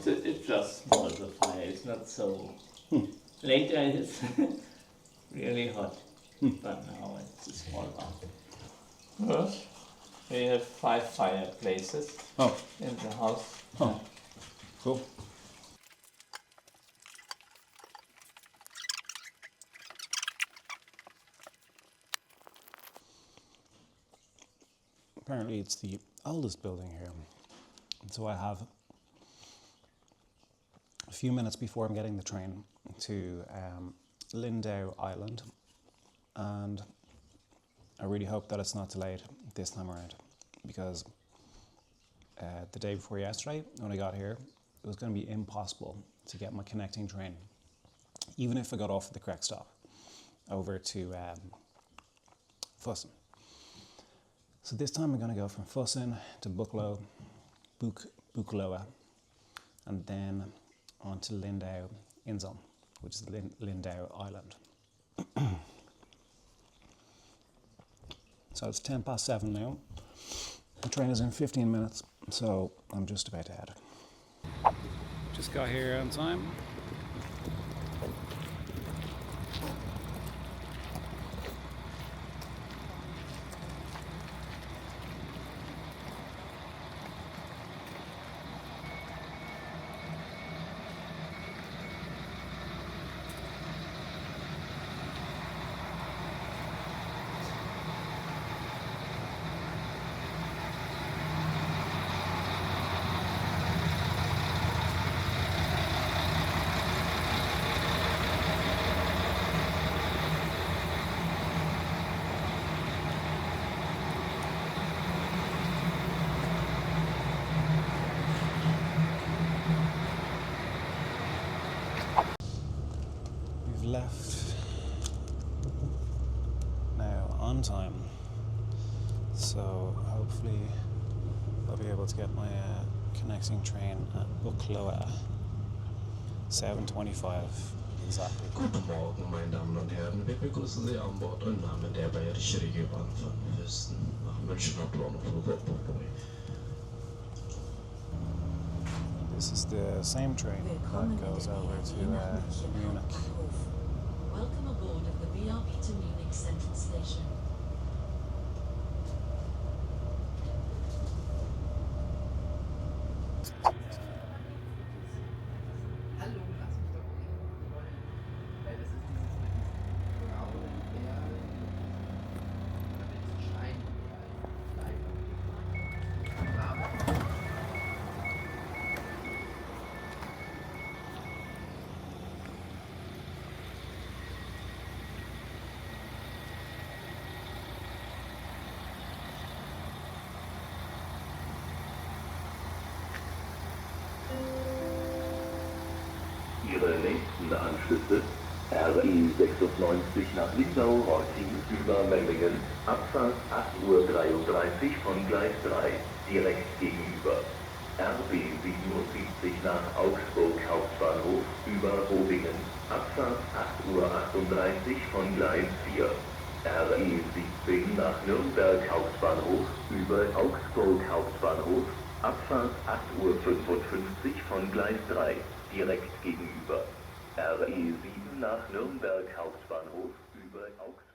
it's just small, the fire. It's not so. Later it's really hot, but now it's a small one. First, we have 5 fireplaces in the house. Oh, cool. Apparently it's the oldest building here. So I have a few minutes before I'm getting the train to Lindau Island, and I really hope that it's not delayed this time around, because the day before yesterday when I got here it was going to be impossible to get my connecting train, even if I got off at the correct stop, over to Füssen. So this time I'm going to go from Füssen to Buchloe, and then on to Lindau Island, which is Lindau Island. So it's 7:10 now. The train is in 15 minutes, so I'm just about to head. Just got here on time. Left now on time, so hopefully I'll be able to get my connecting train at Buchloe 7:25 exactly. Guten Morgen, meine Damen und Herren. Wir begrüßen Sie an Bord im Namen der Bayerischen Regierung von Füssen nach München und Buchloe. This is the same train that goes over to Munich. Welcome aboard of the BRB to Munich Central Station. Ihre nächsten Anschlüsse RE 96 nach Lindau, Reuting über Memmingen, Abfahrt 8:33 Uhr von Gleis 3, direkt gegenüber. RB 77 nach Augsburg Hauptbahnhof über Bobingen, Abfahrt 8:38 Uhr von Gleis 4. RE 17 nach Nürnberg Hauptbahnhof über Augsburg Hauptbahnhof, Abfahrt 8:55 Uhr von Gleis 3. Direkt gegenüber. RE 7 nach Nürnberg Hauptbahnhof über Augsburg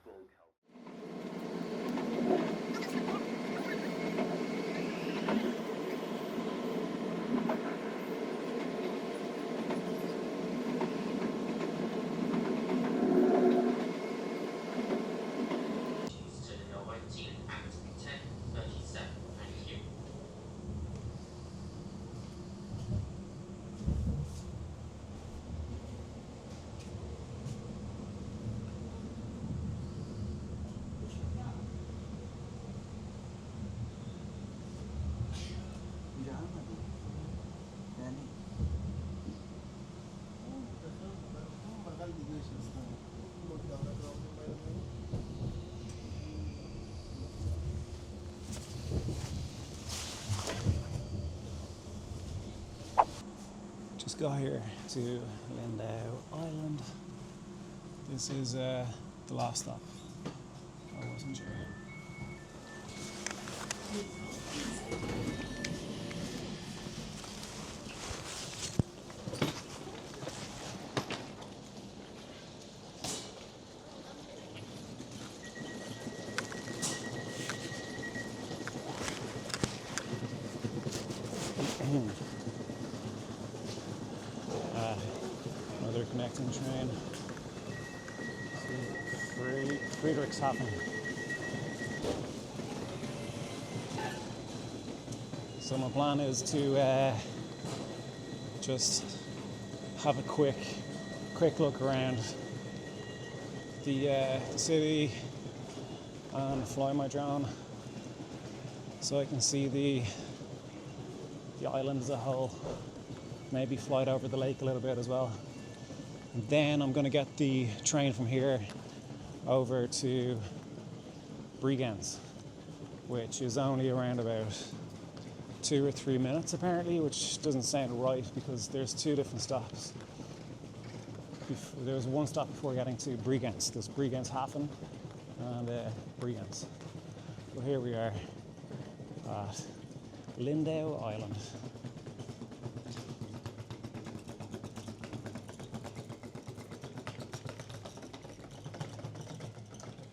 Just got here to Lindau Island. This is the last stop. I wasn't sure. Another connecting train. Friedrichshafen. So my plan is to just have a quick look around the city and fly my drone so I can see the island as a whole. Maybe fly it over the lake a little bit as well. And then I'm going to get the train from here over to Bregenz, which is only around about 2 or 3 minutes apparently, which doesn't sound right because there's 2 different stops. There's one stop before getting to Bregenz. There's Bregenz-Hafen and Bregenz. Well, here we are at Lindau Island.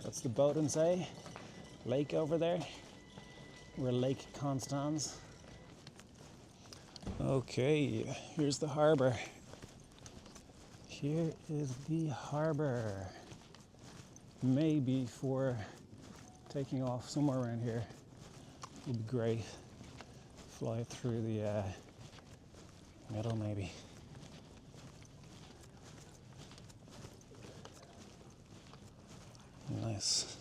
That's the Bodensee lake over there. We're Lake Constance. Okay, here's the harbour. Here is the harbour. Maybe for taking off somewhere around here would be great. Fly it through the middle maybe. Nice.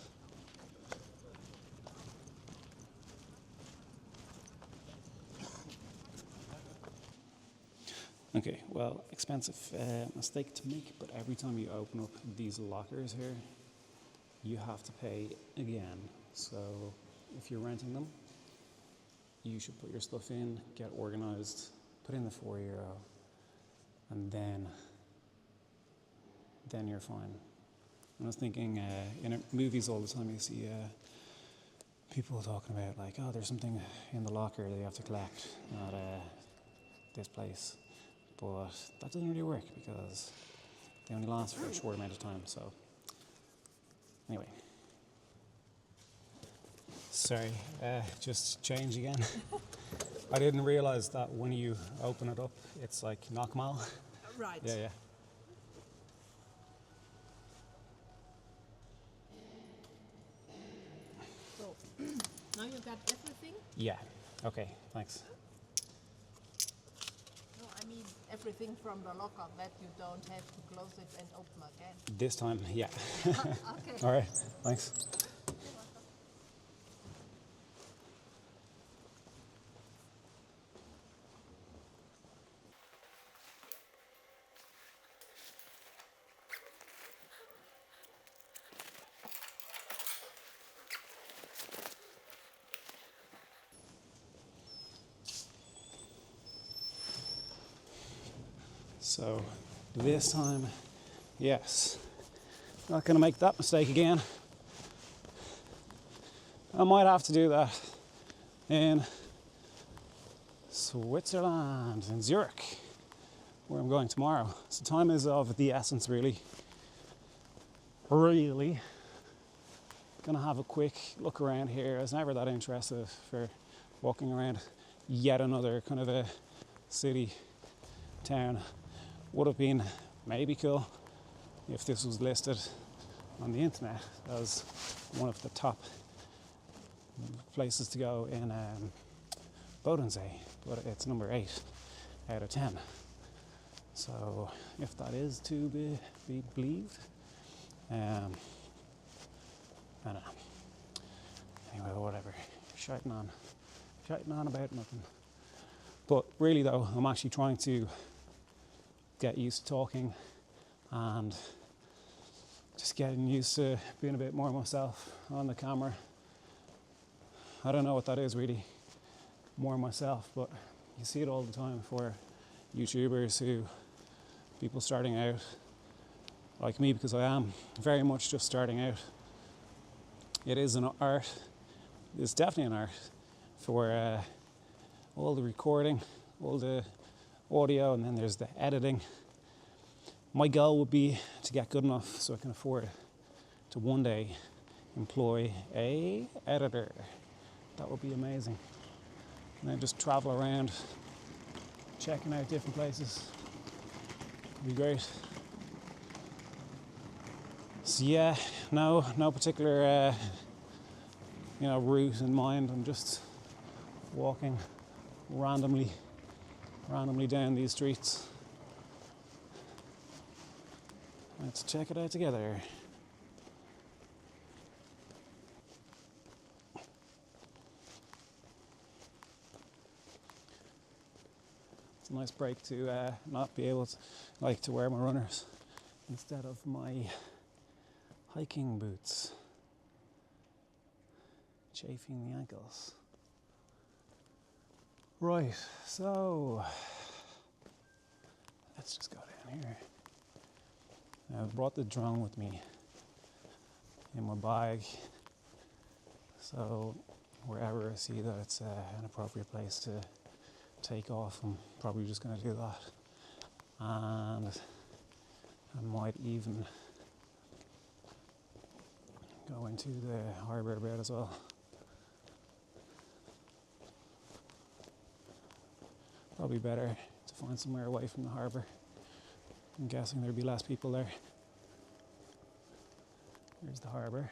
Okay, well, expensive mistake to make, but every time you open up these lockers here, you have to pay again. So if you're renting them, you should put your stuff in, get organized, put in the €4, and then you're fine. I was thinking, in movies all the time you see people talking about like, oh, there's something in the locker that you have to collect at this place. But that doesn't really work because they only last for a short amount of time. So anyway, sorry, just change again. I didn't realize that when you open it up, it's like knockmal. Right. Yeah. So now you got everything? Yeah. Okay. Thanks. No, I mean everything from the locker that you don't have to close it and open again. This time, yeah. Okay. All right. Thanks. So this time, yes, not going to make that mistake again. I might have to do that in Switzerland, in Zurich, where I'm going tomorrow. So time is of the essence, really. Gonna have a quick look around here. I was never that interested for walking around yet another kind of a city, town. Would have been maybe cool if this was listed on the internet as one of the top places to go in Bodensee, but it's number 8 out of 10. So if that is to be believed, I don't know. Anyway, whatever. Shouting on about nothing. But really though, I'm actually trying to get used to talking and just getting used to being a bit more myself on the camera. I don't know what that is really, more myself, but you see it all the time for YouTubers people starting out like me, because I am very much just starting out. It is an art, it's definitely an art for all the recording, all the audio, and then there's the editing. My goal would be to get good enough so I can afford to one day employ a editor. That would be amazing. And then just travel around checking out different places. It'd be great. So yeah, no particular route in mind. I'm just walking randomly down these streets. Let's check it out together. It's a nice break to not be able to wear my runners instead of my hiking boots, chafing the ankles. Right, so let's just go down here. Now, I've brought the drone with me in my bag, so wherever I see that it's an appropriate place to take off, I'm probably just going to do that. And I might even go into the harbour a bit as well. Probably better to find somewhere away from the harbour. I'm guessing there'd be less people there. Here's the harbour.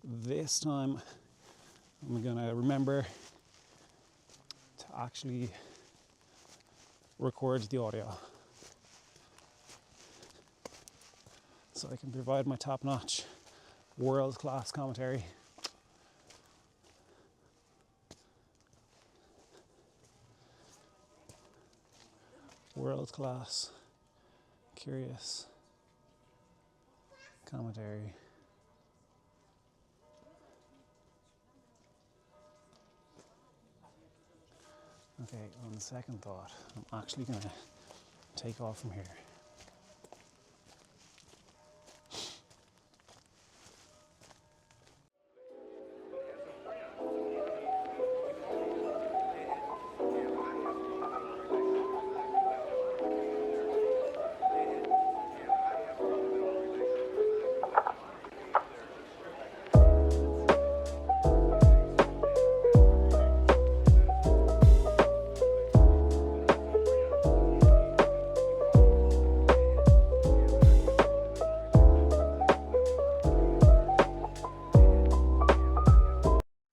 This time I'm gonna remember to actually record the audio so I can provide my top-notch world-class commentary. World-class, curious commentary. Okay, on the second thought, I'm actually going to take off from here.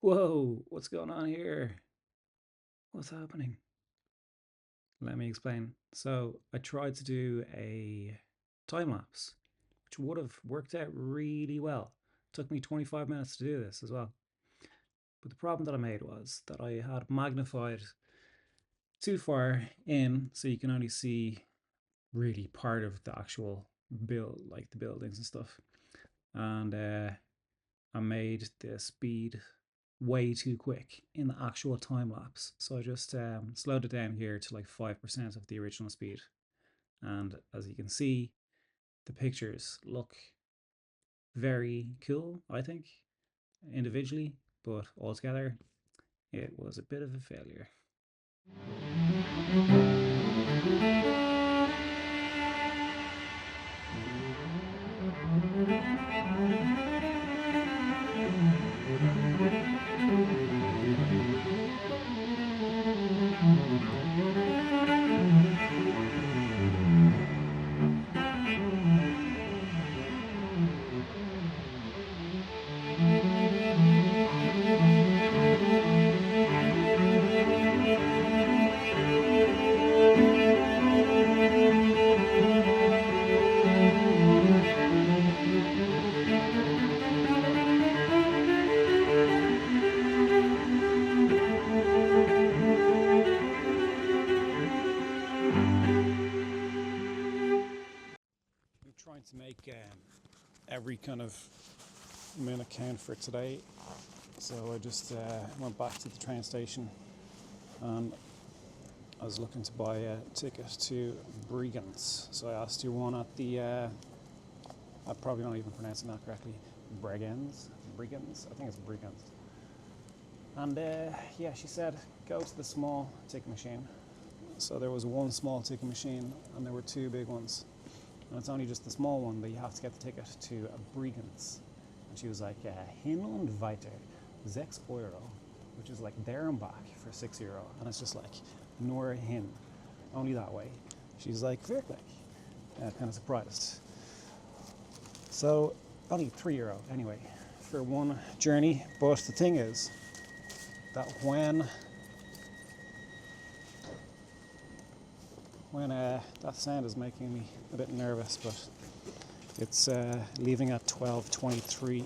Whoa, what's going on here? What's happening? Let me explain. So I tried to do a time lapse, which would have worked out really well. It took me 25 minutes to do this as well. But the problem that I made was that I had magnified too far in, so you can only see really part of the actual build, like the buildings and stuff. And I made the speed way too quick in the actual time lapse. So I just slowed it down here to like 5% of the original speed. And as you can see, the pictures look very cool, I think, individually, but altogether, it was a bit of a failure. To make every kind of minute count for today, so I just went back to the train station and I was looking to buy a ticket to Bregenz. So I asked you one at the I'm probably not even pronouncing that correctly. Bregenz, I think it's Bregenz. And yeah, she said go to the small ticket machine. So there was one small ticket machine and there were two big ones. And it's only just the small one that you have to get the ticket to Bregenz. And she was like, hin und weiter, 6 Euro, which is like there and back for €6. And it's just like, nur hin, only that way. She's like, wirklich, kind of surprised. So only €3 anyway for one journey. But the thing is that when that sound is making me a bit nervous, but it's leaving at 12:23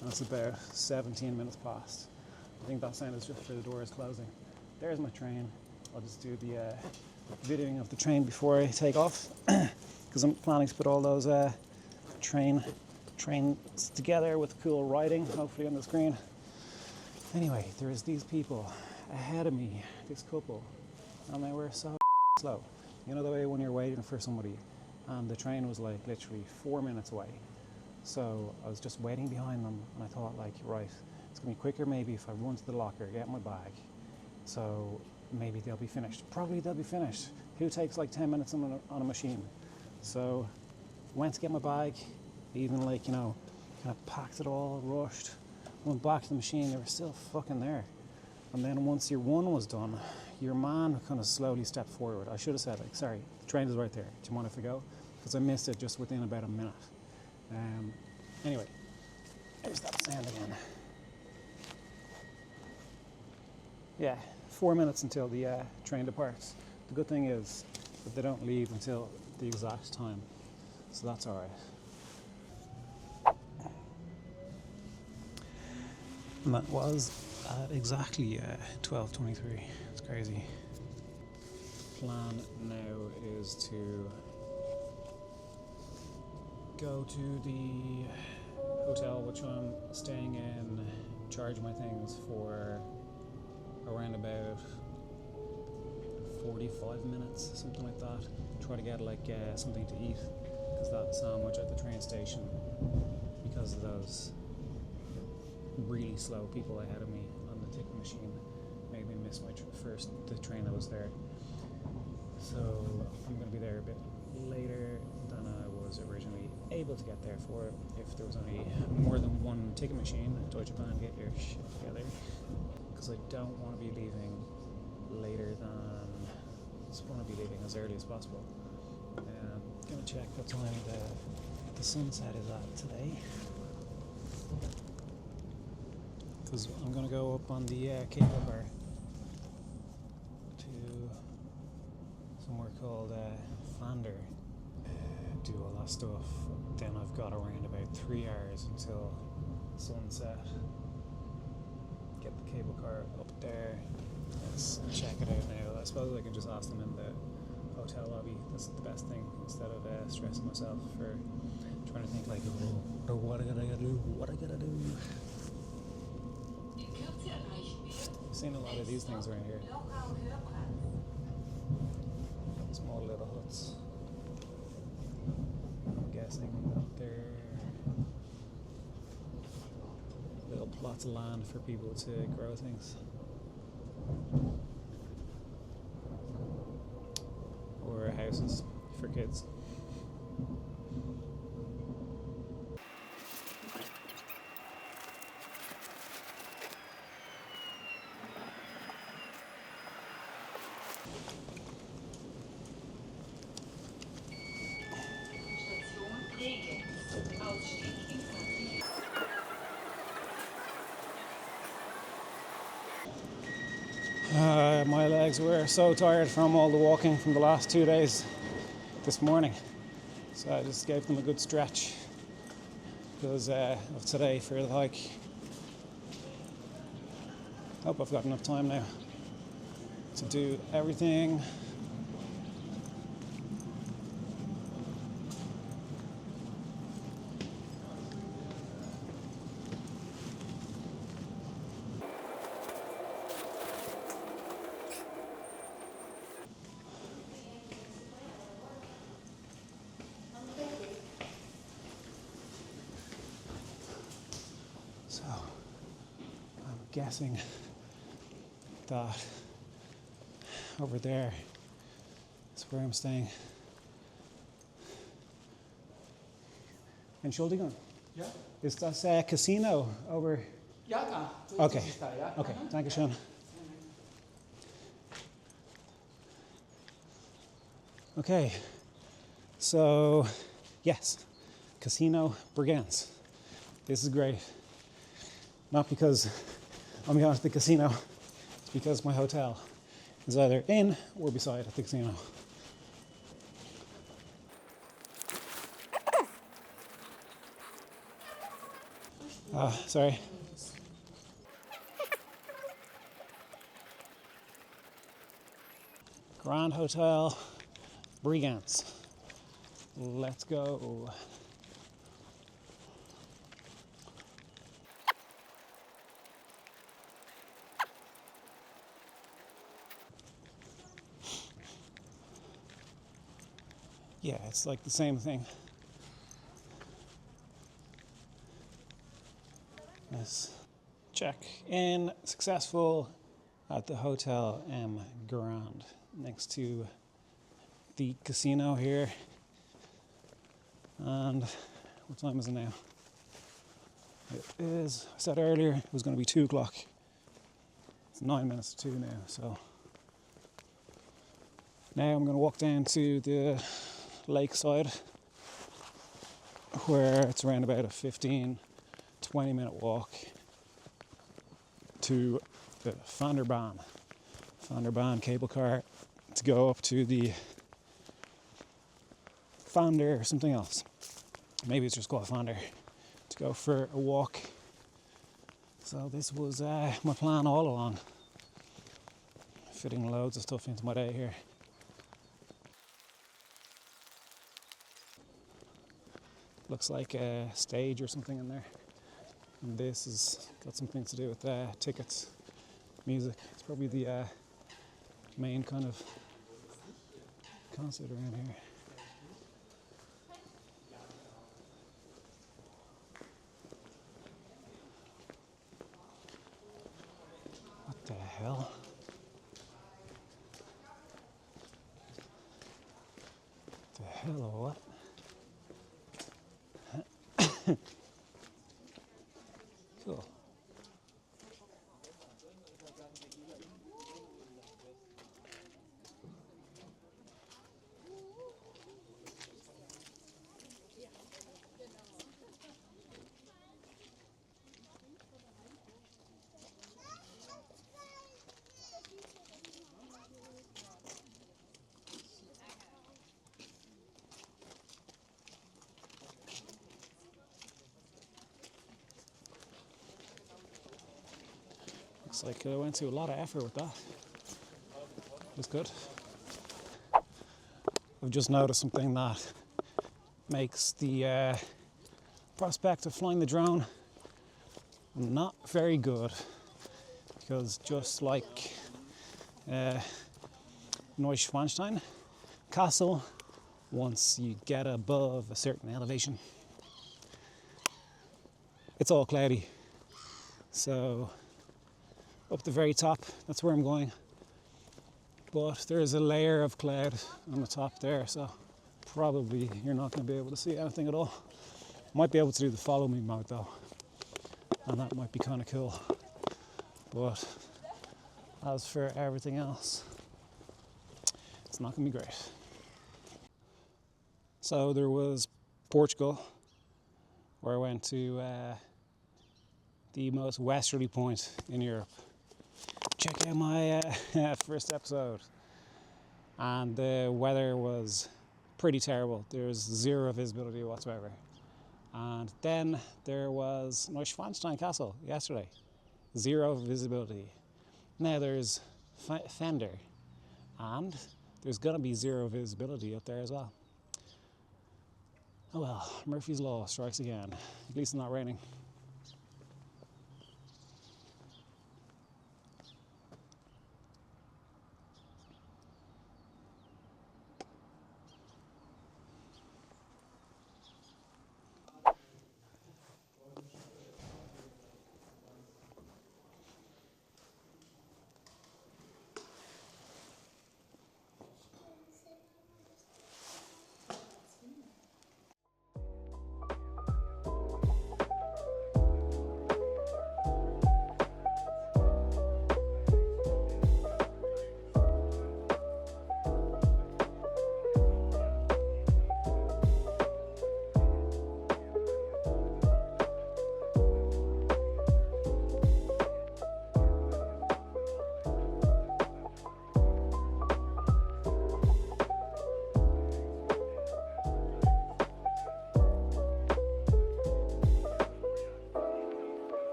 and it's about 17 minutes past. I think that sound is just for the doors closing. There's my train. I'll just do the videoing of the train before I take off because I'm planning to put all those trains together with cool writing, hopefully on the screen. Anyway, there's these people ahead of me, this couple, and they were so slow. You know the way when you're waiting for somebody and the train was like literally 4 minutes away. So I was just waiting behind them and I thought like, right, it's gonna be quicker maybe if I run to the locker, get my bag. So maybe they'll be finished. Probably they'll be finished. Who takes like 10 minutes on a machine? So went to get my bag, even like, you know, kind of packed it all, rushed, went back to the machine, they were still fucking there. And then once your one was done, your man kind of slowly stepped forward. I should have said, like, sorry, the train is right there. Do you mind if I go? Because I missed it just within about a minute. Anyway, there's that sound again. Yeah, 4 minutes until the train departs. The good thing is that they don't leave until the exact time. So that's all right. And that was exactly 12:23. It's crazy. Plan now is to go to the hotel which I'm staying in, charge my things for around about 45 minutes, something like that. Try to get like something to eat because that sandwich at the train station, because of those really slow people ahead of me on the ticket machine, made me miss the train that was there. So I'm going to be there a bit later than I was originally able to get there for if there was only more than one ticket machine. Deutsche Bahn, get your shit together, because I don't want to be leaving later than, I just want to be leaving as early as possible. I'm going to check what time the sunset is at today, because I'm going to go up on the cable car to somewhere called Pfänder, do all that stuff. Then I've got around about 3 hours until sunset. Get the cable car up there. Let's check it out now. I suppose I can just ask them in the hotel lobby. That's the best thing, instead of stressing myself for trying to think like, oh, what I gotta do. I've seen a lot of these things around here. Small little huts. I'm guessing they're little plots of land for people to grow things. Or houses for kids. My legs were so tired from all the walking from the last 2 days this morning, so I just gave them a good stretch because of today for the hike. Hope I've got enough time now to do everything. So I'm guessing that over there is where I'm staying. Entschuldigung. Ja? Ist das Casino over? Ja, da. Okay. Das ist da, ja. Okay, danke schön. Okay, so yes, Casino Bregenz. This is great. Not because I'm going to the casino, it's because my hotel is either in or beside the casino. Sorry. Grand Hotel Bregenz. Let's go. Yeah, it's like the same thing. Yes. Check in successful at the Hotel M Grand next to the casino here. And what time is it now? It is, I said earlier, it was going to be 2 o'clock. It's 9 minutes to 2 now, so now I'm going to walk down to the lakeside where it's around about a 15-20 minute walk to the Pfänder cable car to go up to the Pfänder or something else. Maybe it's just called Pfänder, to go for a walk. So this was my plan all along. Fitting loads of stuff into my day here. Looks like a stage or something in there. And this has got something to do with tickets, music. It's probably the main kind of concert around here. What the hell? The hell or what? Cool. Looks like I went to a lot of effort with that. It's good. I've just noticed something that makes the prospect of flying the drone not very good, because just like Neuschwanstein Castle, once you get above a certain elevation, it's all cloudy. So up the very top, that's where I'm going. But there's a layer of cloud on the top there, so probably you're not going to be able to see anything at all. Might be able to do the follow me mode though, and that might be kind of cool. But as for everything else, it's not going to be great. So there was Portugal, where I went to the most westerly point in Europe. Check out my first episode. And the weather was pretty terrible. There's zero visibility whatsoever. And then there was Neuschwanstein Castle yesterday. Zero visibility. Now there's Pfänder. And there's going to be zero visibility up there as well. Oh well, Murphy's Law strikes again. At least it's not raining.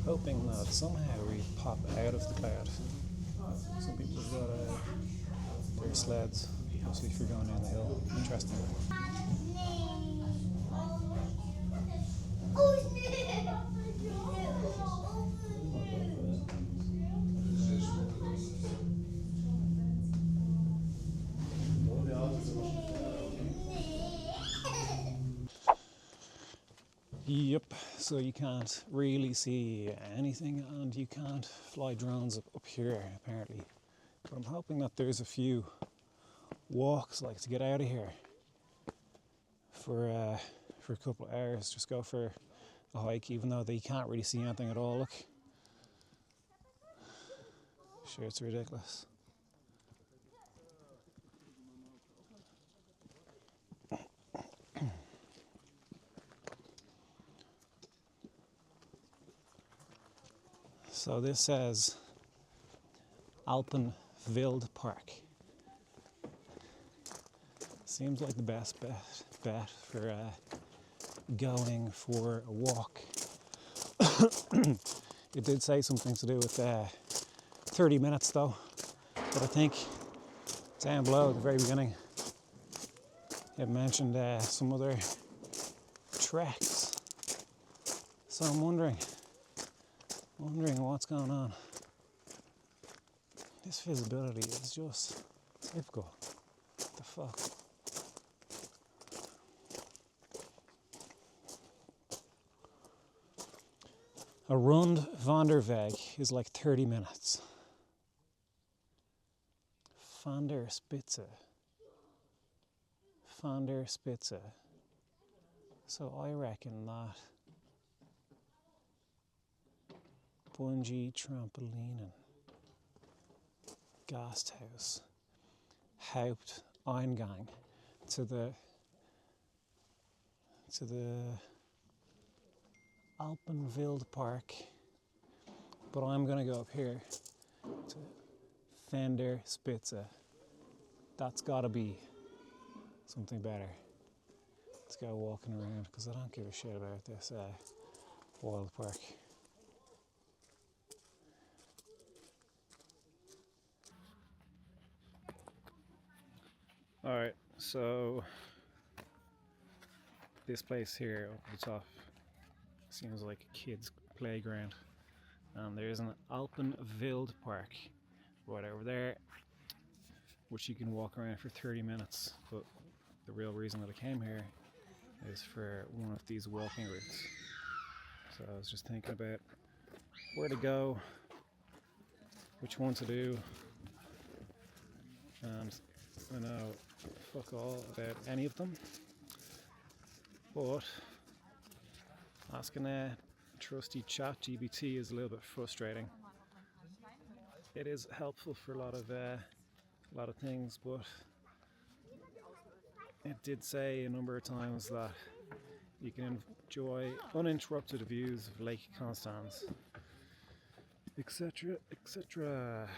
Hoping that somehow we pop out of the cloud. Some people have got their sleds, mostly for going down the hill. Interesting. Yep, so you can't really see anything and you can't fly drones up here apparently. But I'm hoping that there's a few walks like to get out of here for a couple of hours. Just go for a hike even though they can't really see anything at all. Look. Sure, it's ridiculous. So this says Alpenwild Park. Seems like the best bet for going for a walk. It did say something to do with 30 minutes though, but I think down below at the very beginning it mentioned some other treks. So I'm wondering what's going on. This visibility is just typical. What the fuck? A Rund Wanderweg is like 30 minutes. Pfänder Spitze. So I reckon that Bungee Trampolinen Gasthaus Haupteingang to the Alpenwild Park, but I'm gonna go up here to Pfänder Spitze. That's gotta be something better. Let's go walking around because I don't give a shit about this wild park. Alright, so this place here up the top seems like a kid's playground, and there's an Alpenwild Park right over there which you can walk around for 30 minutes, but the real reason that I came here is for one of these walking routes. So I was just thinking about where to go, which one to do, and I know fuck all about any of them, but asking a trusty ChatGPT is a little bit frustrating. It is helpful for a lot of things, but it did say a number of times that you can enjoy uninterrupted views of Lake Constance, etc., etc.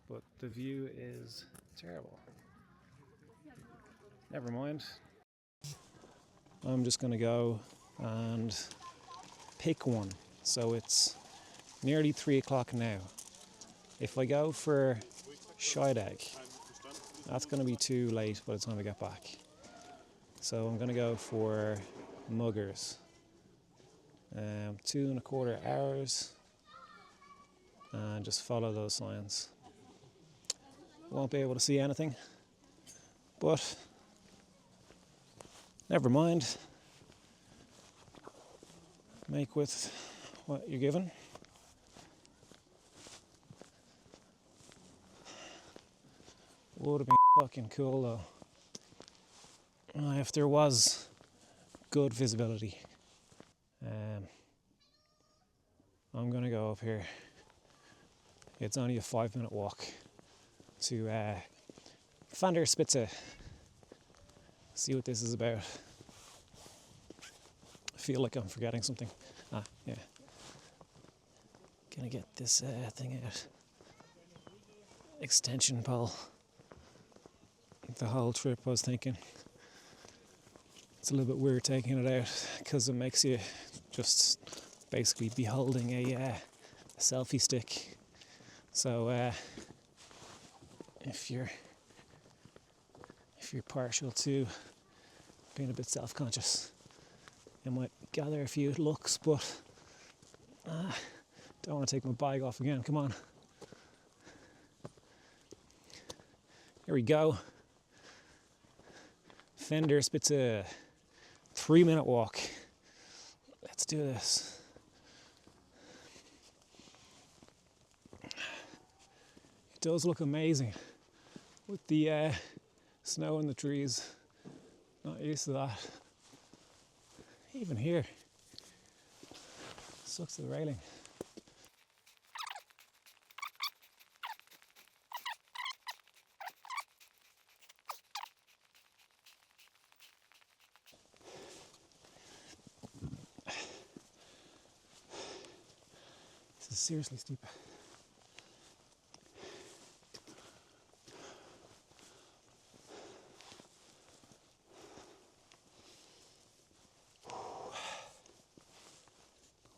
But the view is terrible. Never mind. I'm just going to go and pick one. So it's nearly 3 o'clock now. If I go for Scheidegg, that's going to be too late by the time I get back. So I'm going to go for Muggers. 2.25 hours, and just follow those signs. Won't be able to see anything, but never mind. Make with what you're given. Would have been fucking cool though, if there was good visibility. I'm gonna go up here. It's only a 5-minute walk to Pfänder Spitze. See what this is about. I feel like I'm forgetting something. Yeah. Gonna get this thing out. Extension pole. The whole trip I was thinking it's a little bit weird taking it out because it makes you just basically be holding a selfie stick. So if you're partial to being a bit self-conscious, you might gather a few looks, but don't want to take my bag off again. Come on. Here we go. Pfänder, it's a 3-minute walk. Let's do this. It does look amazing with the snow in the trees. Not used to that. Even here, sucks to the railing. This is seriously steep.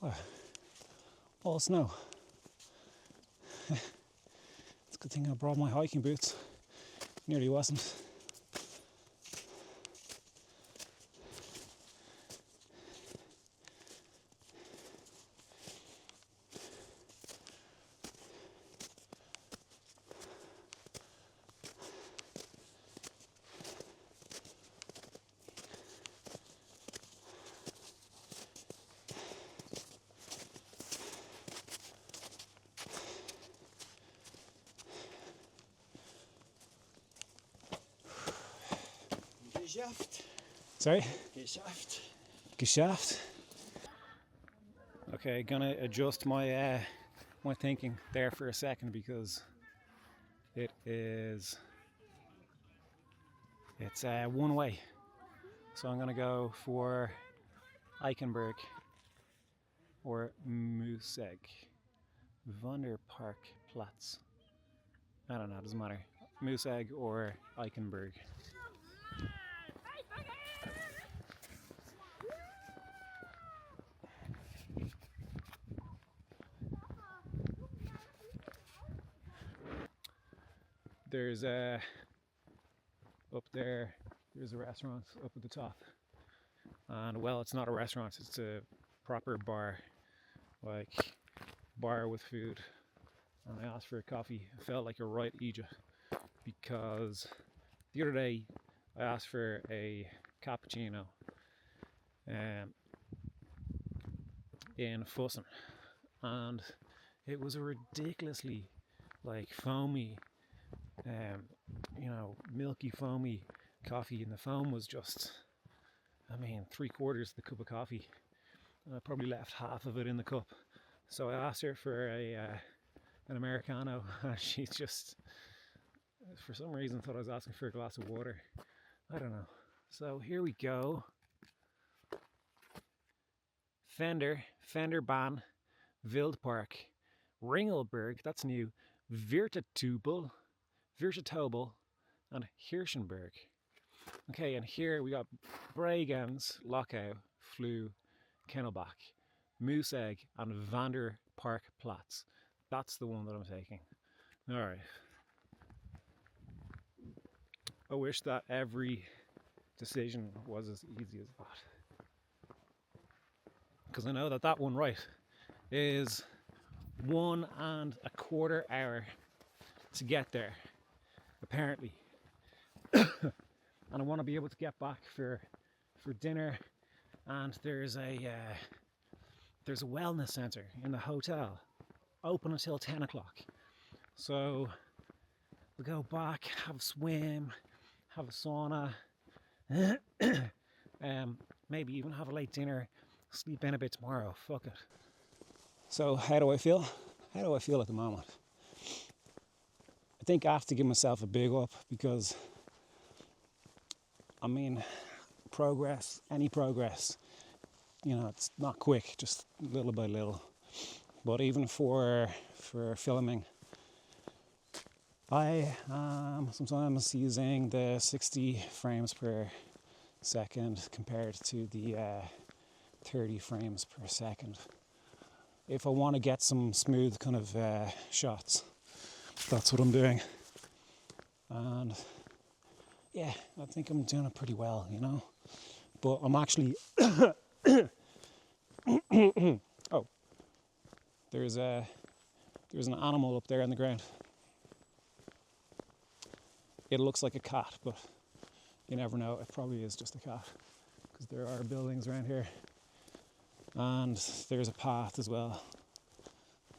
Wow. All snow. It's a good thing I brought my hiking boots. Nearly wasn't. Geschafft. Sorry? Geschafft. Geschafft. Okay, gonna adjust my my thinking there for a second because it's one way. So I'm gonna go for Eichenberg or Museg. Wanderparkplatz. I don't know, doesn't matter. Museg or Eichenberg. There's up there, there's a restaurant up at the top. And well, it's not a restaurant, it's a proper bar. Like, bar with food. And I asked for a coffee. I felt like a right idiot because the other day I asked for a cappuccino in Füssen, and it was a ridiculously like foamy, milky foamy coffee, and the foam was just, 3/4 the cup of coffee, and I probably left half of it in the cup. So I asked her for an Americano, and she just, for some reason, thought I was asking for a glass of water. I don't know. So here we go. Pfänderbahn, Wildpark, Ringelberg, that's new, Virtetobel, and Hirschenberg. Okay, and here we got Bregenz, Lochau, Flu, Kennelbach, Museg, and Wanderparkplatz. That's the one that I'm taking. Alright. I wish that every decision was as easy as that. Because I know that one right is 1.25 hours to get there, apparently. And I want to be able to get back for dinner, and there's a wellness centre in the hotel, open until 10 o'clock. So we'll go back, have a swim, have a sauna, maybe even have a late dinner, sleep in a bit tomorrow. Fuck it. So how do I feel? How do I feel at the moment? I think I have to give myself a big up because, any progress, it's not quick, just little by little. But even for filming, I am sometimes using the 60 frames per second compared to the 30 frames per second. If I want to get some smooth kind of shots, that's what I'm doing. And yeah, I think I'm doing it pretty well, you know. But I'm actually oh, there's an animal up there on the ground. It looks like a cat, but you never know. It probably is just a cat, because there are buildings around here, and there's a path as well.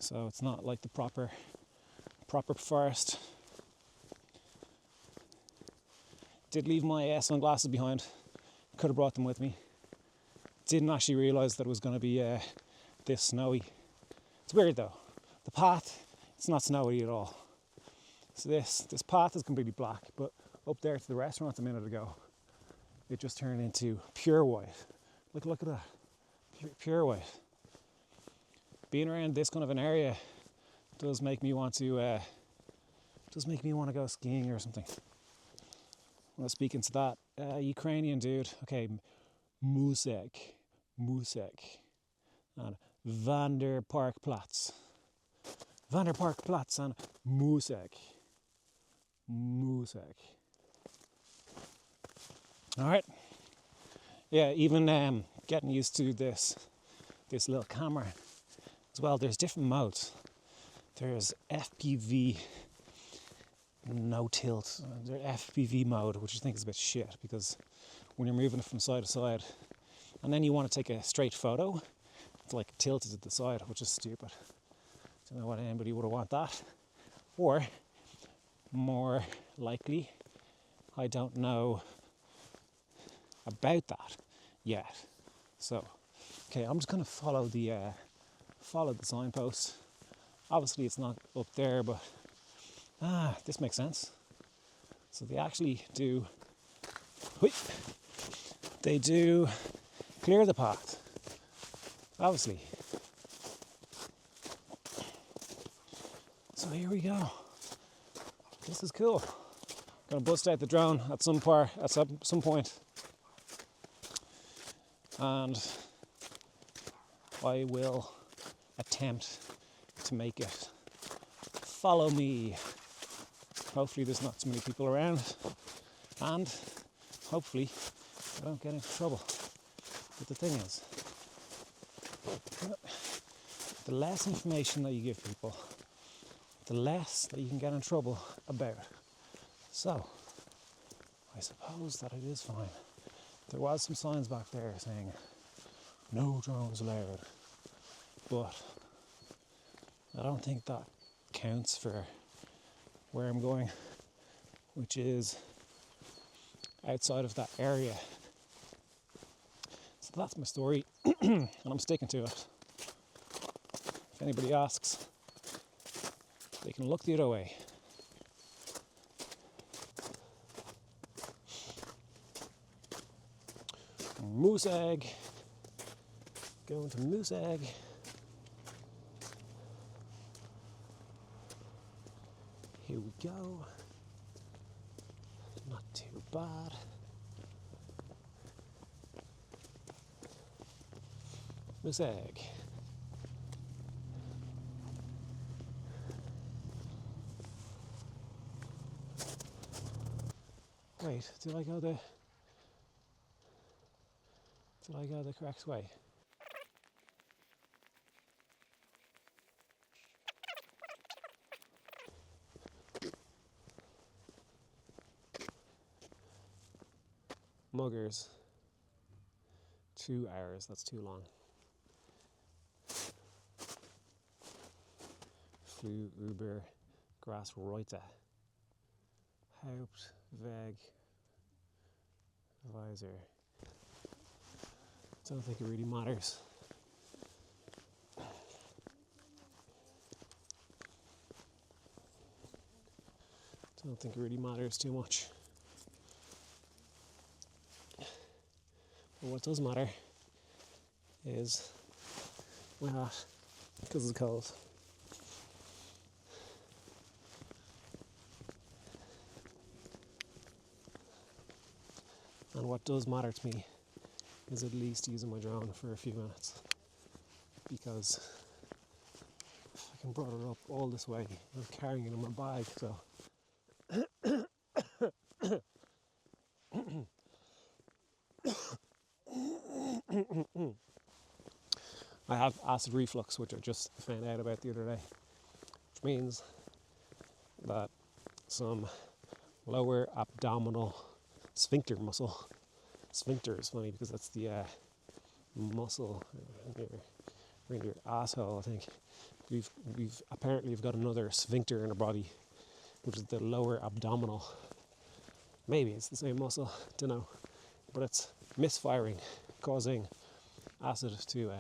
So it's not like the proper forest. Did leave my sunglasses behind. Could have brought them with me. Didn't actually realise that it was going to be this snowy. It's weird though. The path, it's not snowy at all. So this path is completely black, but up there to the restaurant a minute ago, it just turned into pure white. Look at that, pure white. Being around this kind of an area does make me want to go skiing or something. Well, speaking to that Ukrainian dude, okay, Musek, and Vanderparkplatz and Musek. All right. Yeah, even getting used to this little camera as well. There's different modes. There's FPV, no tilt. There's FPV mode, which I think is a bit shit, because when you're moving it from side to side, and then you want to take a straight photo, it's like tilted to the side, which is stupid. Don't know why anybody would want that. Or more likely, I don't know about that yet. So, okay, I'm just gonna follow the signpost. Obviously, it's not up there, but this makes sense. So they actually do. They do clear the path. Obviously. So here we go. This is cool. Gonna bust out the drone at some point, and I will attempt to make it follow me. Hopefully there's not too many people around, and hopefully I don't get into trouble. But the thing is, the less information that you give people, the less that you can get in trouble about. So, I suppose that it is fine. There was some signs back there saying, no drones allowed. But I don't think that counts for where I'm going, which is outside of that area. So that's my story, and I'm sticking to it. If anybody asks, they can look the other way. Moose Egg. Going to Moose Egg. Here we go. Not too bad. Moose Egg. Wait, did I go the correct way? Muggers. 2 hours, that's too long. Flu über Grasreute. Hauptweg Visor. Don't think it really matters. Don't think it really matters too much. But what does matter is my hat, because it's cold. And what does matter to me is at least using my drone for a few minutes, because I fucking brought it up all this way. I'm carrying it in my bag, so I have acid reflux, which I just found out about the other day, which means that some lower abdominal sphincter muscle. Sphincter is funny because that's the muscle in your asshole. I think we've apparently got another sphincter in our body, which is the lower abdominal. Maybe it's the same muscle, don't know, but it's misfiring, causing acid to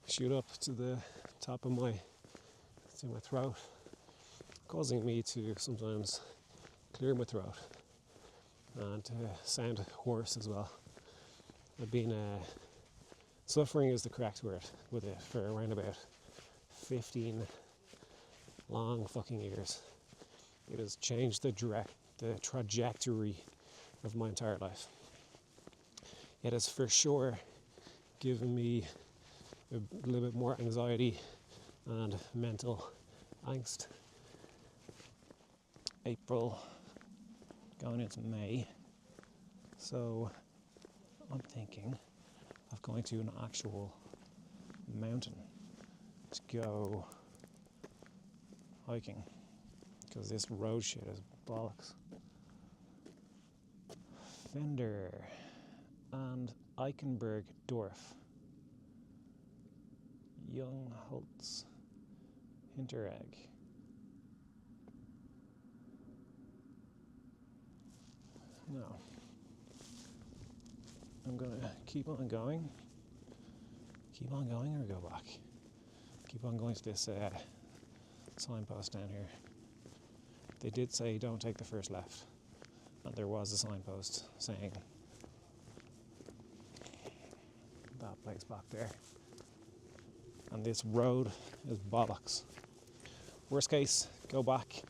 shoot up to the top of my throat, causing me to sometimes clear my throat and to sound hoarse as well. I've been suffering is the correct word with it for around about 15 long fucking years. It has changed the trajectory of my entire life. It has for sure given me a little bit more anxiety and mental angst. April going into May, so I'm thinking of going to an actual mountain to go hiking, because this road shit is bollocks. Pfänder and Eichenberg Dorf, Jungholz, Hinteregg. No. I'm gonna keep on going or go back. Keep on going to this signpost down here. They did say don't take the first left, and there was a signpost saying that place back there. And this road is bollocks. Worst case, go back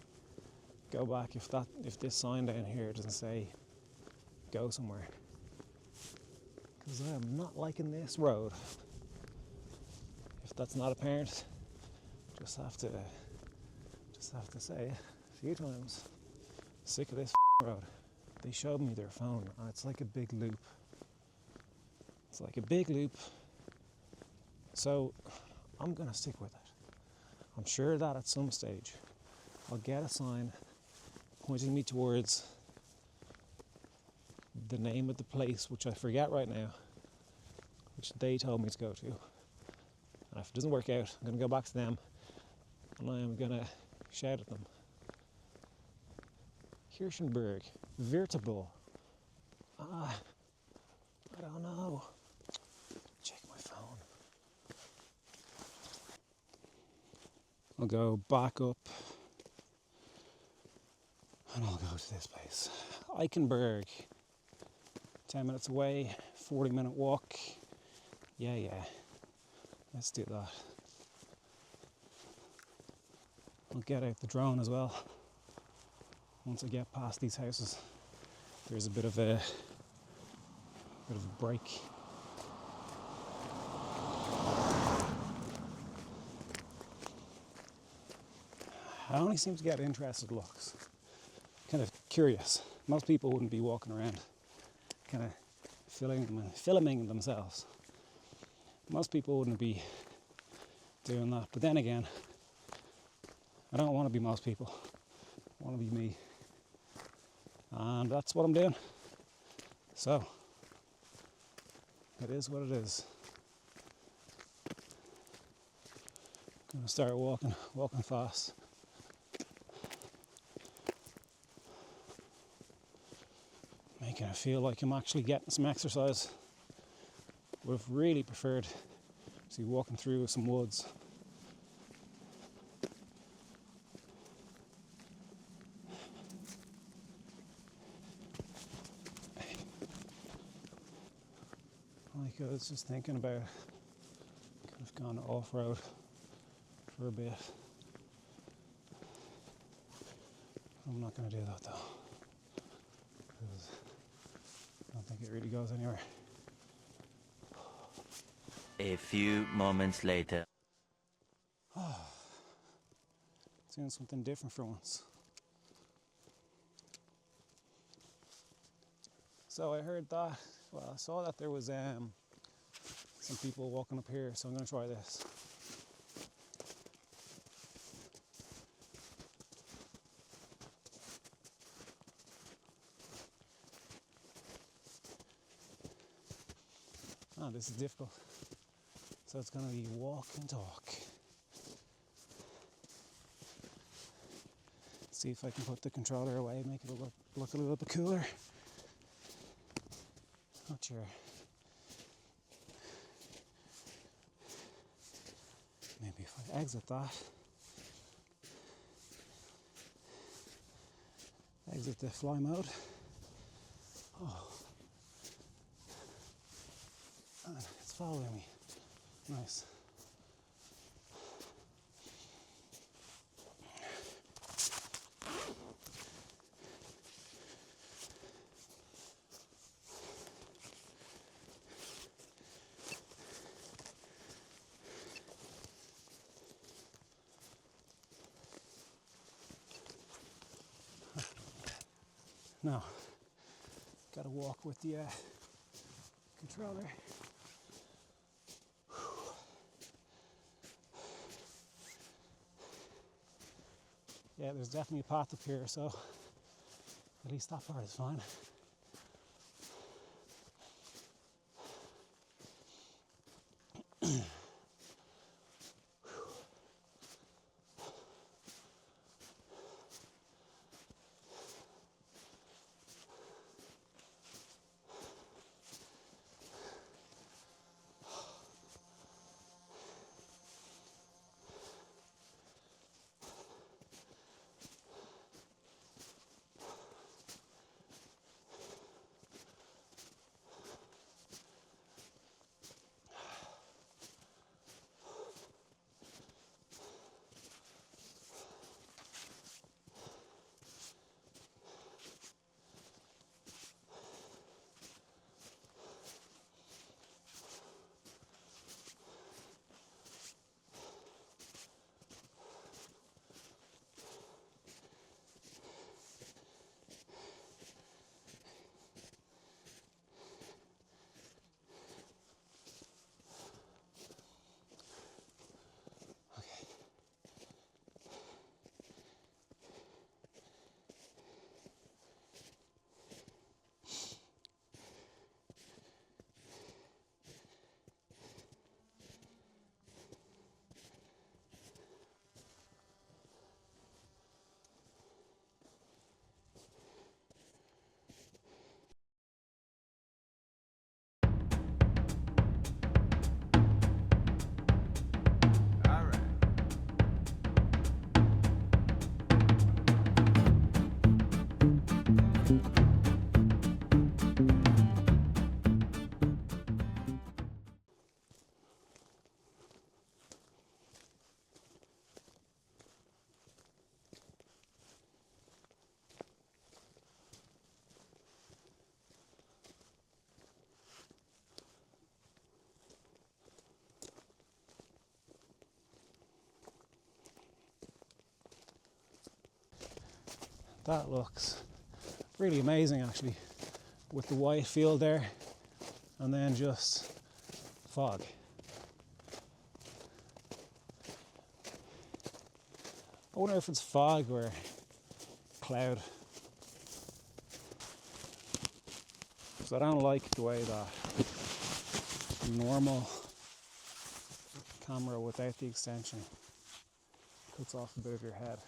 if this sign down here doesn't say go somewhere, because I am not liking this road. If that's not apparent, just have to say it a few times. Sick of this road. They showed me their phone and it's like a big loop. So I'm gonna stick with it. I'm sure that at some stage I'll get a sign pointing me towards the name of the place, which I forget right now, which they told me to go to. And if it doesn't work out, I'm going to go back to them and I am going to shout at them. Kirchenberg, Virtable. I don't know. Check my phone. I'll go back up and I'll go to this place. Eichenberg. 10 minutes away, 40-minute walk. Yeah. Let's do that. I'll get out the drone as well. Once I get past these houses, there's a bit of a break. I only seem to get interested looks. Kind of curious. Most people wouldn't be walking around kind of filming themselves. Most people wouldn't be doing that. But then again, I don't want to be most people. I want to be me. And that's what I'm doing. So, it is what it is. I'm going to start walking fast. Making it feel like I'm actually getting some exercise. Would have really preferred to be walking through some woods. Like I was just thinking about kind of gone off-road for a bit. I'm not going to do that though, because I don't think it really goes anywhere. A few moments later. Doing something different for once. So I heard that, well, I saw that there was some people walking up here, so I'm going to try this. Oh, this is difficult. So it's going to be walk and talk. See if I can put the controller away, make it look a little bit cooler. Not sure. Maybe if I exit that, exit the fly mode. Oh, and it's following me. Nice. Now, gotta walk with the controller. Yeah, there's definitely a path up here, so at least that part is fine. That looks really amazing actually, with the white field there and then just fog. I wonder if it's fog or cloud. Because I don't like the way that normal camera without the extension cuts off a bit of your head.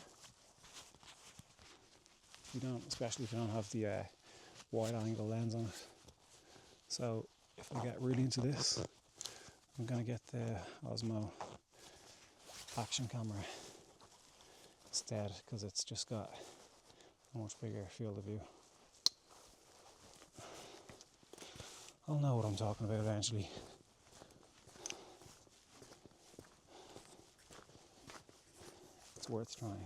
Especially if you don't have the wide angle lens on it. So if I get really into this, I'm going to get the Osmo action camera instead, because it's just got a much bigger field of view. I'll know what I'm talking about eventually. It's worth trying.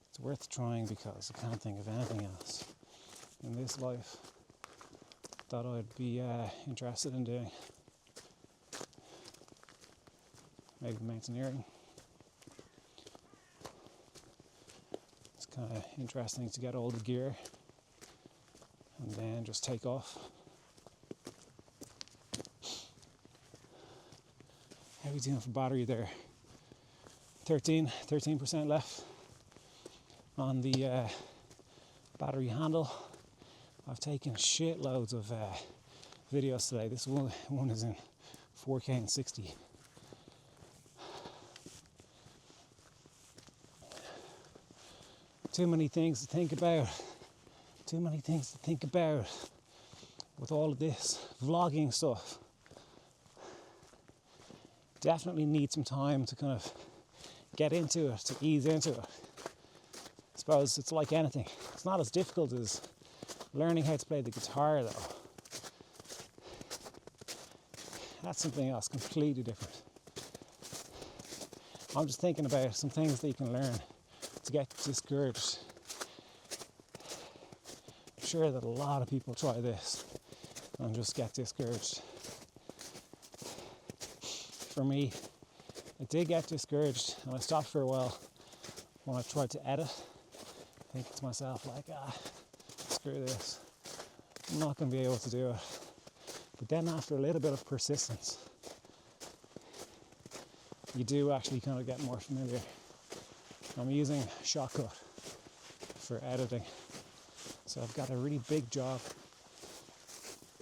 It's worth trying because I can't think of anything else in this life that I'd be interested in doing. maybe mountaineering. It's kind of interesting to get all the gear and then just take off. How are we doing for battery there? 13% left on the battery handle. I've taken shitloads of videos today. This one is in 4K and 60. Too many things to think about. Too many things to think about with all of this vlogging stuff. Definitely need some time to kind of get into it, to ease into it. I suppose it's like anything. It's not as difficult as learning how to play the guitar though. That's something else, completely different. I'm just thinking about some things that you can learn to get discouraged. I'm sure that a lot of people try this and just get discouraged. For me, I did get discouraged and I stopped for a while when I tried to edit, thinking to myself like, screw this, I'm not going to be able to do it. But then after a little bit of persistence, you do actually kind of get more familiar. I'm using Shotcut for editing, so I've got a really big job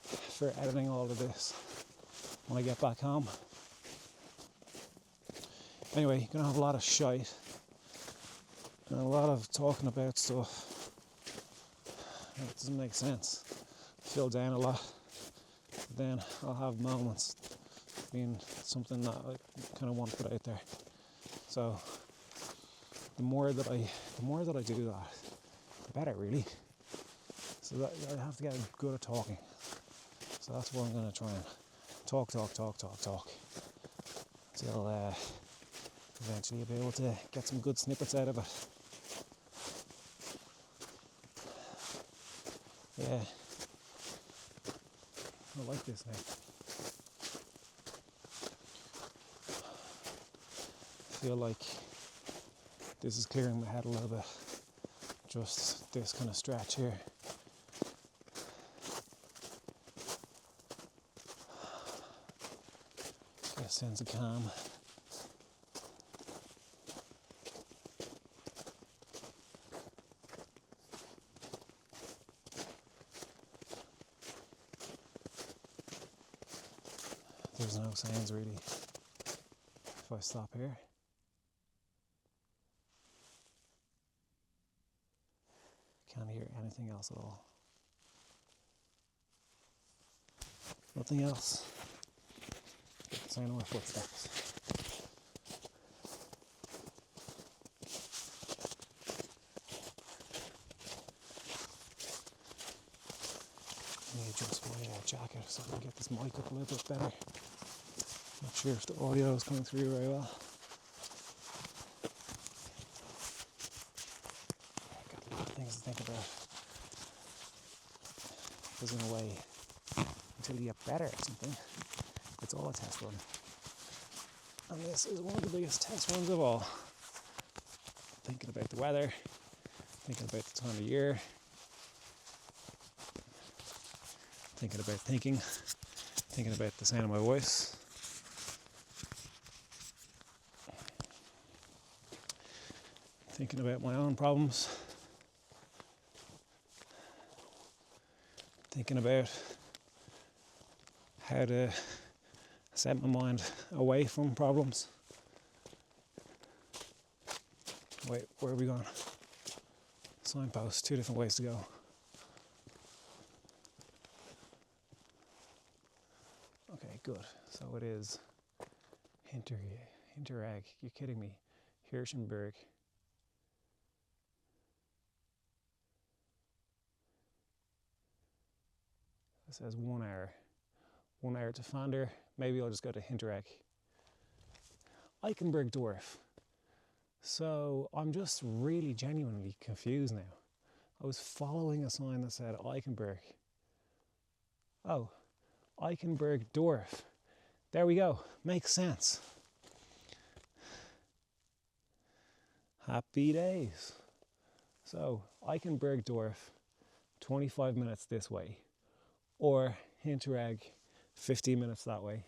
for editing all of this when I get back home. Anyway, you're gonna have a lot of shite and a lot of talking about stuff that doesn't make sense. Feel down a lot, but then I'll have moments being something that I kind of want to put out there. So the more that I do that, the better, really. So that I have to get good at talking. So that's what I'm going to try and talk till eventually I'll be able to get some good snippets out of it. Yeah, I like this now. I feel like this is clearing my head a little bit. Just this kind of stretch here. Get a sense of calm. There's no sounds really. If I stop here. Can't hear anything else at all. Nothing else. The sound of my footsteps. Let me adjust my jacket so I can get this mic up a little bit better. Not sure if the audio is coming through very well. Got a lot of things to think about. Because in a way, until you get better at something, it's all a test run. And this is one of the biggest test runs of all. Thinking about the weather, thinking about the time of year, thinking about thinking about the sound of my voice. Thinking about my own problems. Thinking about how to set my mind away from problems. Wait, where are we going? Signpost, 2 different ways to go. Okay, good. So it is Hinterreg. You're kidding me. Hirschenberg. It says 1 hour. 1 hour to Pfänder. Maybe I'll just go to Hinterreg. Eichenberg-Dorf. So I'm just really genuinely confused now. I was following a sign that said Eichenberg. Oh, Eichenberg-Dorf. There we go. Makes sense. Happy days. So Eichenbergdorf, 25 minutes this way, or Hinteregg, 15 minutes that way.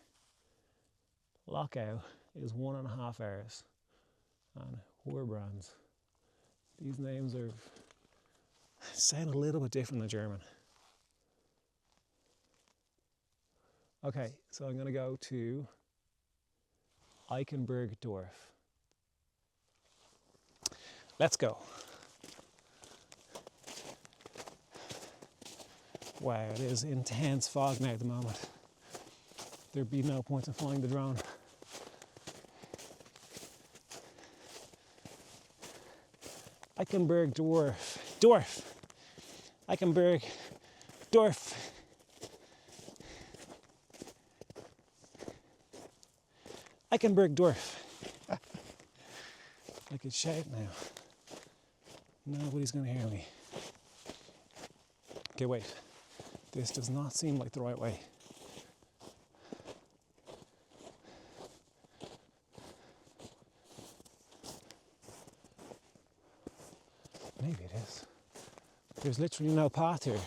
Lockout is 1.5 hours, and Wurbrand. These names are sound a little bit different than German. Okay, so I'm going to go to Eichenbergdorf. Let's go. Wow, it is intense fog now at the moment. There'd be no point in flying the drone. Eichenbergdorf. Eichenbergdorf. Eichenbergdorf. I could shout now. Nobody's going to hear me. Okay, wait. This does not seem like the right way. Maybe it is. There's literally no path here.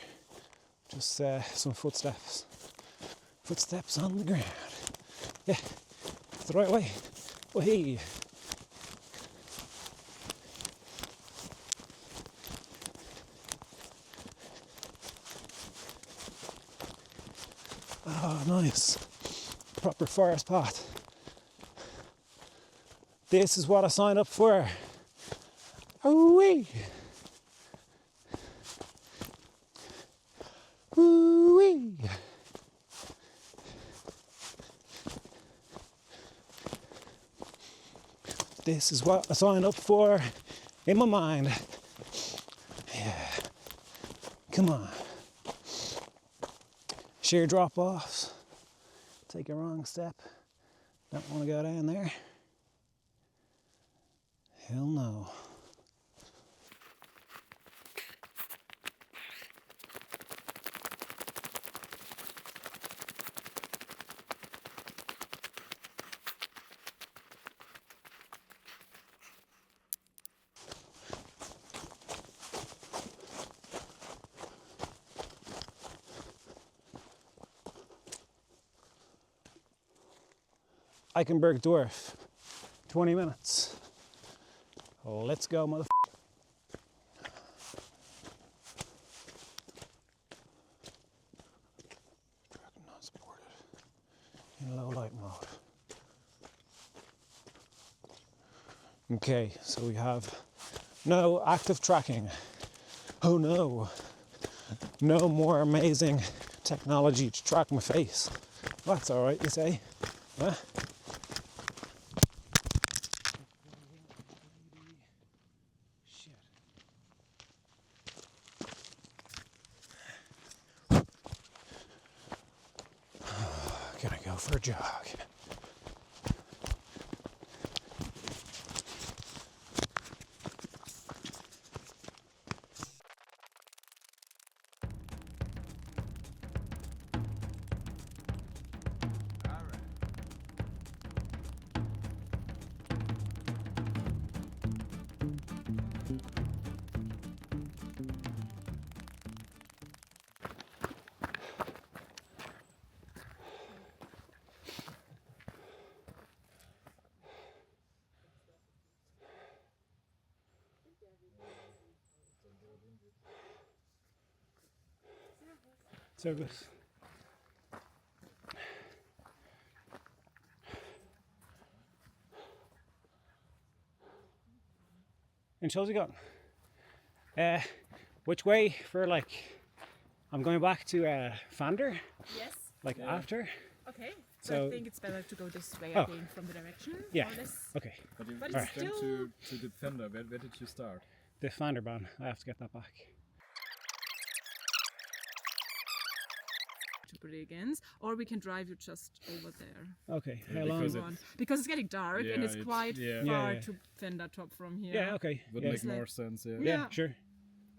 Just some footsteps. Footsteps on the ground. Yeah, it's the right way. Oh, hey. Oh, nice. Proper forest path. This is what I signed up for. Ooh-wee. Ooh-wee. This is what I signed up for in my mind. Yeah. Come on. Sheer drop-offs. Take a wrong step. Don't want to go down there. Hell no. Eichenbergdorf, 20 minutes. Let's go, motherfucker. Not supported in low light mode. Okay, so we have no active tracking. Oh no. No more amazing technology to track my face. Well, that's alright, you say? Huh? Gonna go for a jog. Service. And Chelsea gone. Which way for I'm going back to Pfänder? Yes. After? Okay. So So I think it's better to go this way, I think, from the direction. Yeah. Or this. Okay. But you But went it's still- to the Pfänder. Where did you start? The Pfänder ban. I have to get that back. To Bregenz, or we can drive you just over there. Okay. Yeah, How long? because If you want. Because it's getting dark and Yeah, it's quite yeah. far Yeah, yeah. to Pfänder top from here. Yeah. Okay. Would Yeah. make like- more sense. Yeah. Yeah. Yeah. Sure.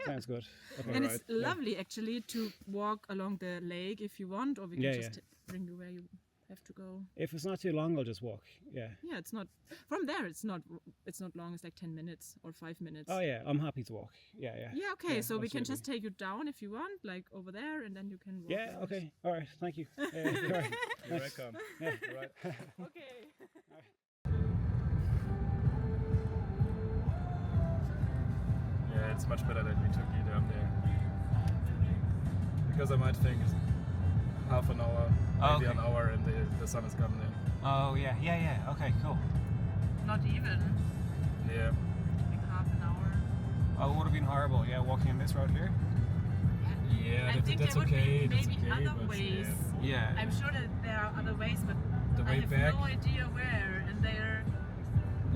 Sounds good. Okay. And Alright, it's lovely actually to walk along the lake if you want, or we can Yeah, just bring you where you have to go. If it's not too long, I'll just walk. Yeah. Yeah, it's not from there. It's not long. It's like 10 minutes or 5 minutes. Oh yeah, I'm happy to walk. Yeah, yeah. Yeah, okay. Yeah, so we can absolutely. just take you down if you want, like over there, and then you can walk. Yeah. out. Okay. All right. Thank you. All right. You're welcome. Yeah. Right. Okay. Yeah, it's much better that we took you down there. Because I might think it's half an hour, maybe an hour, and the sun is coming in. Oh yeah, yeah. Okay, cool. Not even Yeah. like half an hour. Oh, it would have been horrible. Yeah, walking on this road here. Yeah, I think that's there would okay. be That's maybe okay, other but ways. Yeah. I'm sure that there are other ways, but The I way have back, no idea where. And they're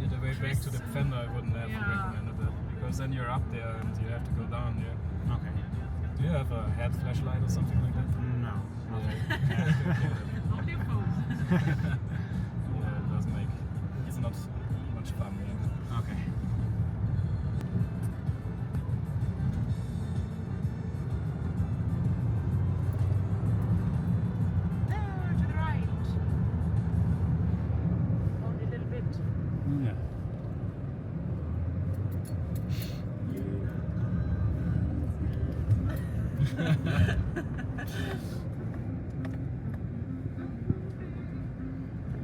the way back to the Füssen. Pfänder, I wouldn't have Yeah. recommended that because then you're up there and you have to go down. Yeah. Okay. Do you have a head flashlight or something like that? No. Yeah. only phone. Yeah, it doesn't make. It's not much fun. Yeah. Okay. There to the right. Only a little bit. Yeah.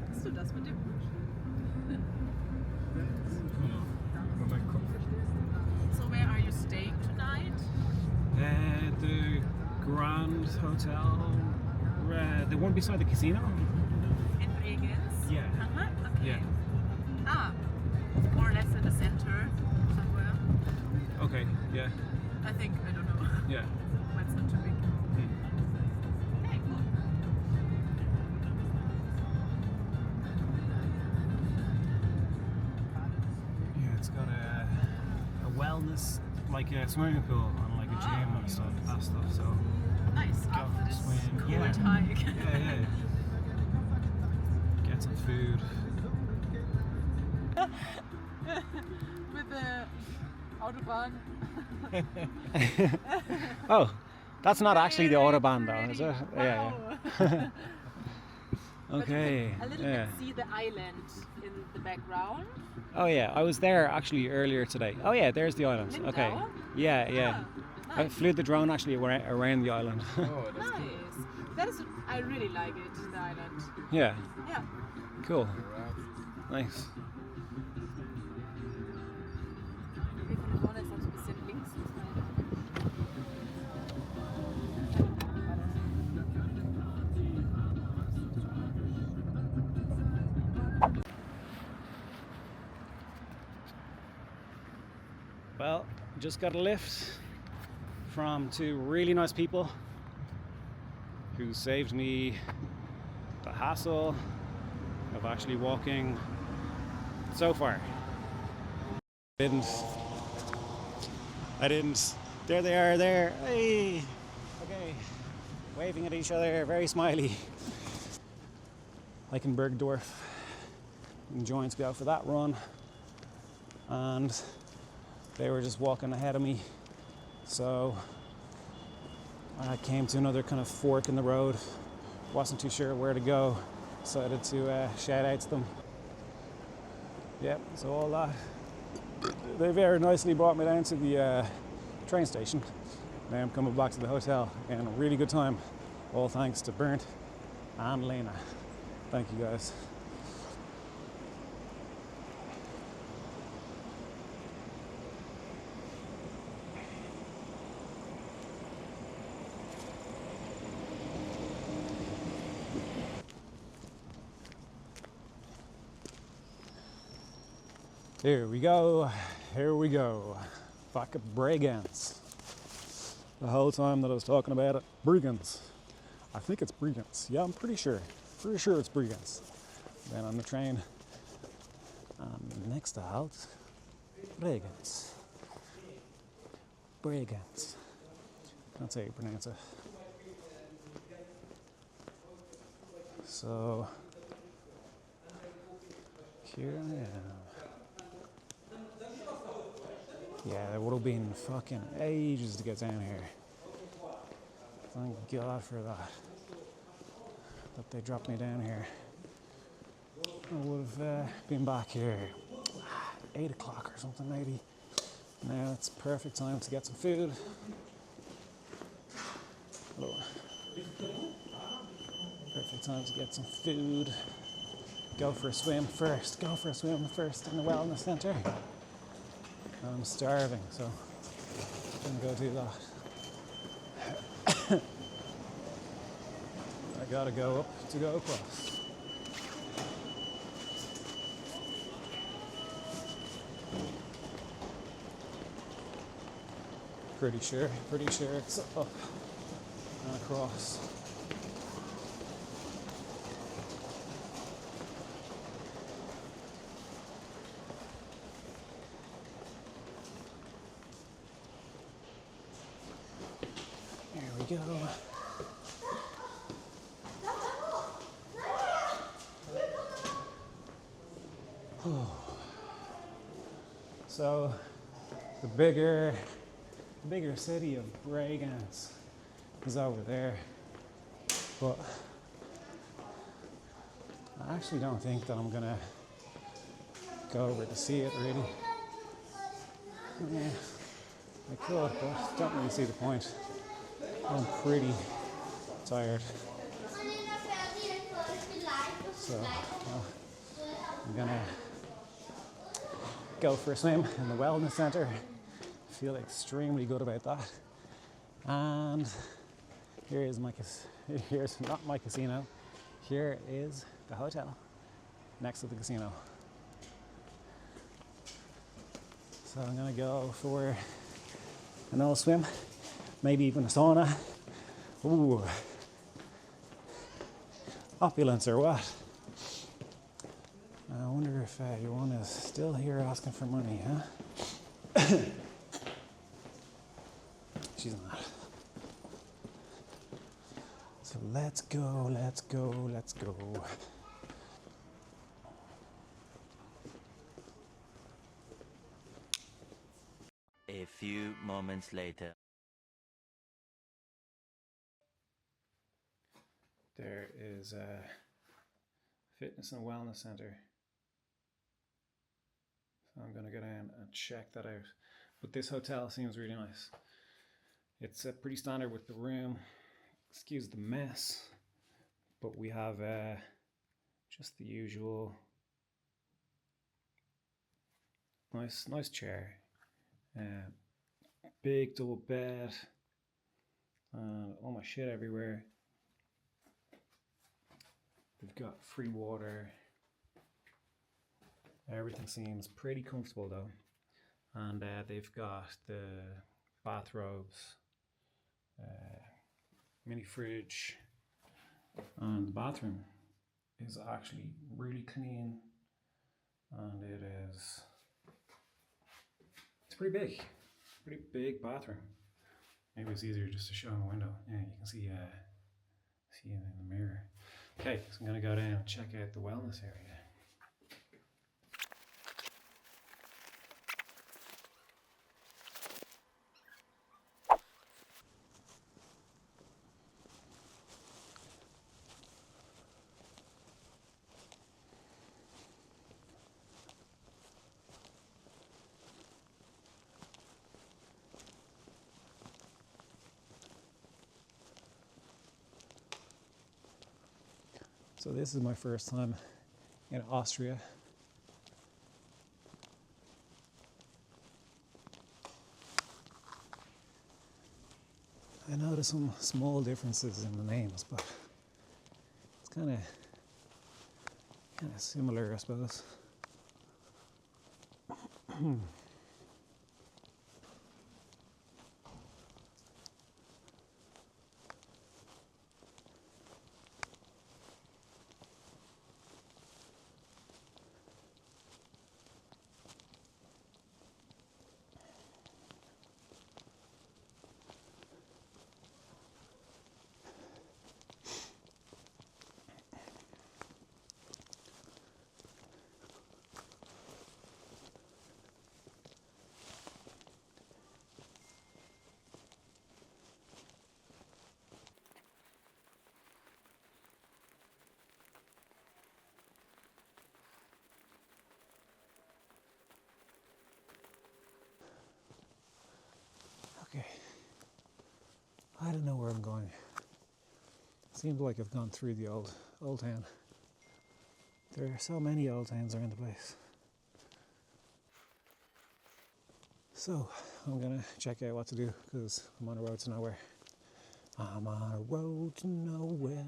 Hast du das mit dem Busch? So where are you staying tonight? The Grand Hotel, the one beside the casino. In Bregenz? Yeah. Uh-huh. Okay. Yeah. Ah, more or less in the center somewhere. Okay. Yeah. I think, I don't know. Yeah. But it's not too big. Okay, cool. Yeah, it's got a wellness, like a swimming pool and like a gym and stuff, that stuff. So Nice. go After this swim. cold Yeah. hike. Yeah. Get some food. With the Autobahn. Oh, that's not actually the Autobahn though, is it? Yeah. Wow. Okay. A little Yeah. bit see the island in the background. Oh yeah, I was there actually earlier today. Oh yeah, there's the island. Lindau? Okay. Yeah. I Nice. flew the drone actually around the island. Oh, that's cool. Nice. That is, I really like it, the island. Yeah. Yeah. Cool. Nice. Wir von vorne ist noch so ein bisschen links. Well, just got a lift from two really nice people who saved me the hassle of actually walking so far. I didn't. There they are there. Hey. Okay. Waving at each other, very smiley. Eichenbergdorf. Enjoying to go for that run. And they were just walking ahead of me. So I came to another kind of fork in the road. Wasn't too sure where to go. Decided to shout out to them. Yep, so all that. They very nicely brought me down to the train station. Now I'm coming back to the hotel and a really good time. All thanks to Bernd and Lena. Thank you guys. Here we go. Back at Bregenz. The whole time that I was talking about it, Bregenz. I think it's Bregenz. Yeah, I'm pretty sure. Pretty sure it's Bregenz. Then on the train, next halt, Bregenz. Bregenz. That's how you pronounce it. So, here I am. Yeah, it would have been fucking ages to get down here. Thank God for that. that they dropped me down here, I would have been back here 8 o'clock or something maybe. Now it's perfect time to get some food. Hello. Perfect time to get some food. Go for a swim first. Go for a swim first in the wellness centre. I'm starving, so I'm gonna go do that. I gotta go up to go across. Pretty sure it's up and across. There we go. So the bigger city of Bregenz is over there, but I actually don't think that I'm gonna go over to see it really. Yeah, I could, but don't really see the point. I'm pretty tired, so I'm gonna go for a swim in the wellness centre. Feel extremely good about that. And here's not my casino. Here is the hotel next to the casino. So I'm gonna go for an old swim, maybe even a sauna. Ooh, opulence or what? I wonder if Joanna's still here asking for money, huh? She's not. So let's go. A few moments later. There is a fitness and wellness centre. So I'm going to go down and check that out. But this hotel seems really nice. It's pretty standard with the room. Excuse the mess. But we have just the usual nice chair. Big double bed. All my shit everywhere. They've got free water. Everything seems pretty comfortable though. And they've got the bathrobes, mini fridge, and the bathroom is actually really clean, and it's pretty big bathroom. Maybe it's easier just to show in the window. Yeah, you can see it in the mirror. Okay, so I'm gonna go down and check out the wellness area. So this is my first time in Austria. I noticed some small differences in the names, but it's kind of similar, I suppose. don't know where I'm going. Seems like I've gone through the old town. There are so many old towns around the place. So I'm gonna check out what to do because I'm on a road to nowhere. I'm on a road to nowhere.